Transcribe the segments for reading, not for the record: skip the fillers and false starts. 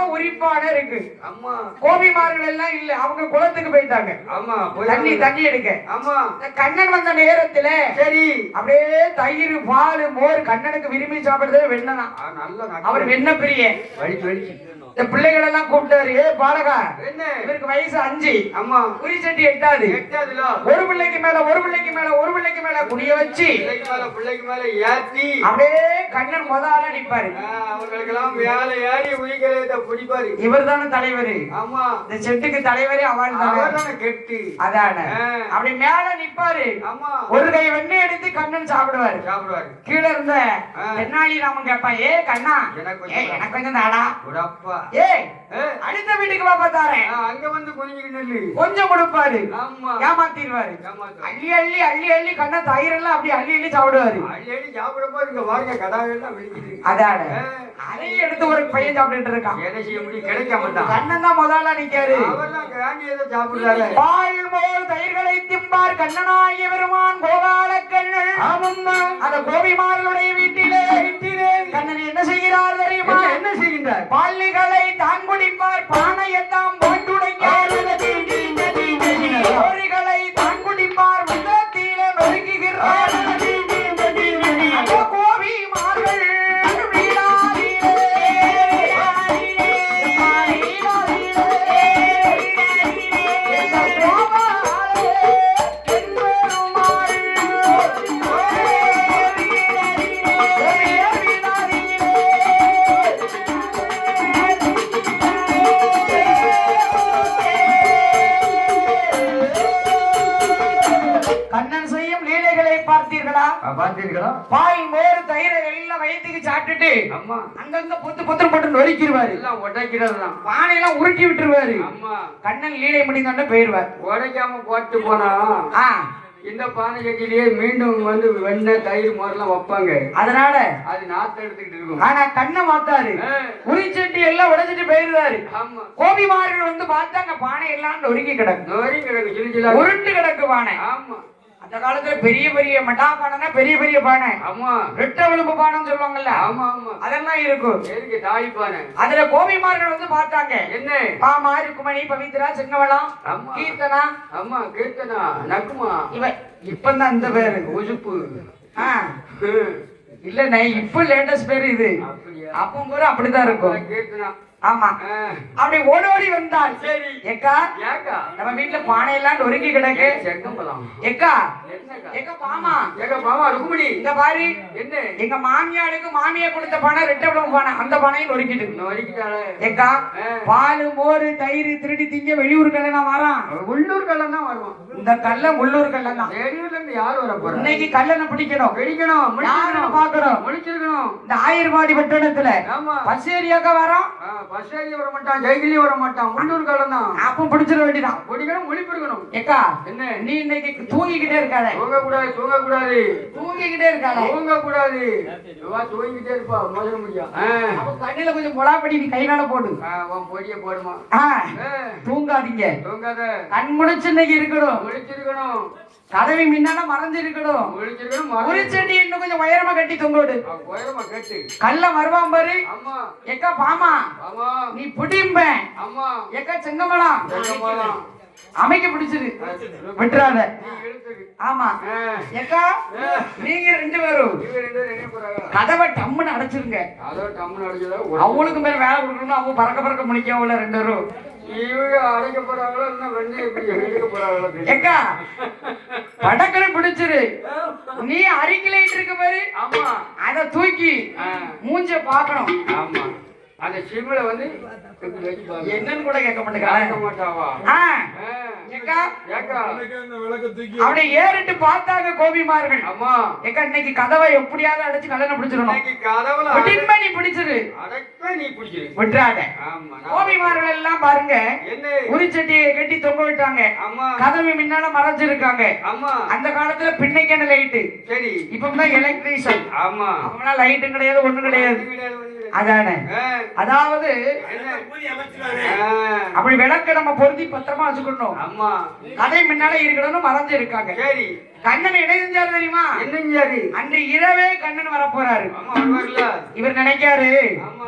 இல்லாம உரிப்பான இருக்கு. ஆமா கோபிமார்கள் எல்லாம் இல்ல, அவங்க குளத்துக்கு போயிட்டாங்க. ஆமா தண்ணி எடுக்க. ஆமா கண்ணன் வந்த நேரத்துல சரி அப்படியே தயிர் பால் மோர் கண்ணனுக்கு விரும்பி சாப்பிடுறது வெண்ணனா. அவர் வெண்ண பிரிய இந்த பிள்ளைகள் எல்லாம் கூப்பிட்டாரு. ஏ பாலகா, இவருக்கு வயசு 5. ஆமா குறி சட்டி எட்டாது. ஒரு பிள்ளைக்கு மேல குடிய வச்சு பிள்ளைக்கு மேல ஏத்தி அப்படியே கண்ணன் முதல்ல நிப்பாரு. அவங்களுக்கு எல்லாம் மேல ஏறி உயிர்களை பிடிப்பாரு. இவர் தானே தலைவர். ஆமா இந்த செட்டுக்கு தலைவரே அவன் தானே கெட்டு. அதான அப்படி மேல நிப்பாரு. ஆமா ஒரு கை வெண்ணெய் எடுத்து கண்ணன் சாப்பிடுவாரு. கீழே இருந்த தென்னாலி ராமன் கேப்பா, ஏ கண்ணா எனக்கு கொஞ்சம் தாடா. ஏய் அடுத்த வீட்டுக்கு வா பார்த்தாரேன். அங்க வந்து கொஞ்சம் கொடுப்பாரு. ஏமாத்திடுவாரு. அள்ளி கண்ணா தயிர் எல்லாம் அப்படி அள்ளி சாப்பிடுவாரு. அதான அதையும் எடுத்து ஒரு பையன் சாப்பிட்டு இருக்கான். என்ன செய்ய முடியும், கிடைக்காம தான். கண்ணன் தான் முதல்ல நிக்காரு. பால் மோர் தயிர்களை திம்பார் கண்ணனாகிய பெருமான் கோபால கண்ணன். அந்த கோபிமார்களுடைய வீட்டிலே கண்ணன் என்ன செய்கிறார் தெரியுமா? என்ன செய்கின்றார்? பால்களை தான் குடிப்பார், பானையெல்லாம் போட்டுடையார். கோரிகளை தான் குடிப்பார், முகத்திலே நொறுக்குகிறார். கோபிமார்கள் பார்த்தீர்களா? பால் மோர் தயிரை எல்லாம் வயிற்றுக்கு சாப்பிட்டுட்டு அங்கங்க புத்து நொறுக்கிடுவாரு. எல்லாம் உடைக்கிறதுதான். பானையெல்லாம் உருட்டி விட்டுருவாரு. கண்ணன் லீலை முடிந்தோட போயிருவார். உடைக்காம போட்டு போனா இந்த பானை சட்டிலேயே மீண்டும் வந்து வெண்ணெய் தயிர் மோரெல்லாம் வைப்பாங்க. அதனால அது நாத்த எடுத்துக்கிட்டு இருக்கும். ஆனா கண்ணை மாத்தாரு. உரிச்சட்டி எல்லாம் உடைச்சிட்டு போயிருந்தாரு. கோபிமார்கள் வந்து பார்த்தாங்க, பானை எல்லாம் நொறுக்கி கிடக்கு. உருண்டு கிடக்கு பானை. ஆமா அந்த காலத்துல பெரிய பெரிய மட்டா பானைனா பெரிய பானை. ஆமா ரெட்ட விழுப்பு பானைன்னு சொல்லுவாங்கல்ல. ஆமா ஆமா அதெல்லாம் இருக்கும். தாய் பானை. அதுல கோபிமார்கள் வந்து பார்த்தாங்க. என்ன? பாமா ருக்குமணி பவித்ரா சின்னவளம் கீர்த்தனா. ஆமா கீர்த்தனா நக்குமா. இப்பதான் இந்த பேரு உசுப்பு. இல்ல இப்ப லேட்டஸ்ட் பேரு இது. அப்ப கூட அப்படிதான் இருக்கும். கீர்த்தனா. ஆமா அப்படி ஓடோடி வந்தால் சரி எக்கா நம்ம வீட்டுல பானை எல்லாம் நொறுக்கி கிடக்கு. எக்கா பாமா ருக்குமணி இந்த பாரு என்ன எங்க மாமியாருக்கு மாமியா கொடுத்த பானை ரெட்டவிடம் பானை, அந்த பானையும் நொறுக்கிட்டு. எக்கா பால் மோர் தயிர் திருடி திங்க வெளியூர் கல்ல வரான். உள்ளூர் கல்லம் தான் வருவான். இந்த கல்ல உள்ளூர் கல்லம் தான். வெளியூர்ல இருந்து யாரு வர போறா? இன்னைக்கு கல்லனை பிடிக்கணும் பாக்கணும் முடிச்சிருக்கணும். இந்த ஆயிரபாடி பட்டணத்துல பசேரியாக்க வரோம். பசேரி வர மாட்டான், ஜெய்கிலி வர மாட்டான். உள்ளூர் கல்லம் தான். அப்ப பிடிச்சிட வேண்டியதான். பிடிக்கணும் முடிப்பிருக்கணும். எக்கா என்ன நீ இன்னைக்கு தூங்கிக்கிட்டே இருக்காத. தூங்கிக்கிட்டே இருக்காத. தூங்கிக்கிட்டே இருப்பா மோச முடியும். கண்ணில கொஞ்சம் முளாப்படி நீ கை மேல போடு. பொடிய போடுமா. தூங்காதீங்க. தூங்காத. கண் முடிச்சு இன்னைக்கு இருக்கணும். முடிச்சிருக்கணும். கதவி முன்னால மறைஞ்சிருக்கணும். ஒரு செடி இன்னும் கொஞ்சம் உயரமா கட்டி தொங்கோடு. கல்ல வருவான் பாரு. எக்கா பாமா நீ பிடிம்ப. எக்கா செங்கமலம் அமைக்க பிடிச்சிரு விட்டுறாத. ஆமா எக்கா நீங்க 2 பேரும் கதவை டம்முன்னு அடைச்சிருங்க. அவங்களுக்கு மேல வேலை கொடுக்கணும். அவங்க பறக்க முடிக்க 2 பேரும் அடைக்க போறாங்களோ. எக்கா படக்கனை பிடிச்சிரு. நீ அரிக்கலைட்டு இருக்க பாரு. ஆமா அத தூக்கி மூஞ்ச பாக்கணும். ஆமா அந்த சிம்ல வந்து என்னன்னு கூட கேட்க மாட்டாவா. அவனை ஏறிட்டு பார்த்தாங்க கோபிமார்கள். ஆமா எக்கா இன்னைக்கு கதவை எப்படியாவது அடைச்சு கல்லனை பிடிச்சிடணும். நீ பிடிச்சிரு. விட்டுறாத. கோபிமார்கள் எல்லாம் பாருங்க உரிச்சட்டியை கட்டி தொங்க விட்டாங்க. கதவை முன்னால மறைச்சிருக்காங்க. அந்த காலத்துல பின்னைக்கான லைட்டு. சரி இப்பதான் எலக்ட்ரிஷன். ஆமா அப்பெல்லாம் லைட்டும் கிடையாது ஒண்ணும் கிடையாது. அதானே அதாவது அப்படி விளக்க நம்ம பொருத்தி பத்திரமா வச்சுக்கணும். கதை முன்னால இருக்கணும்னு மறைஞ்சு இருக்காங்க. கண்ணன் என்ன செஞ்சாரு தெரியுமா? என்ன செஞ்சாரு? அன்று இரவே கண்ணன் வர போறாரு. இவர் நினைக்காரு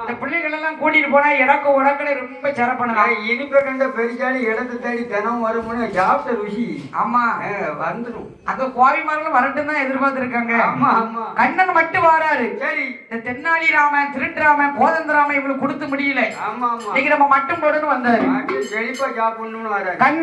இந்த பிள்ளைகள் எல்லாம் கூட்டிட்டு போனா இடக்கு உடக்குல ரொம்ப சிறப்பணும். இனிப்ப கண்ட பெரியாளி இடத்தை தேடி தினம் வரும்னு சாப்பிட்ட ருசி. ஆமா வந்துடும். அங்க கோவிமார்களும் வரட்டும் தான் எதிர்பார்த்திருக்காங்க. ஆமா ஆமா. கண்ணன் மட்டும் வராரு. சரி. இந்த தென்னாலி ராமன், திருட்டுராமன், கோதந்தராமன் இவங்களுக்கு கொடுத்து முடியல. ஆமா ஆமா. இன்னைக்கு நம்ம மட்டும் போடணும் வந்தாரு. செழிப்பா சாப்பிடணும்னு வராரு. கண்ணன்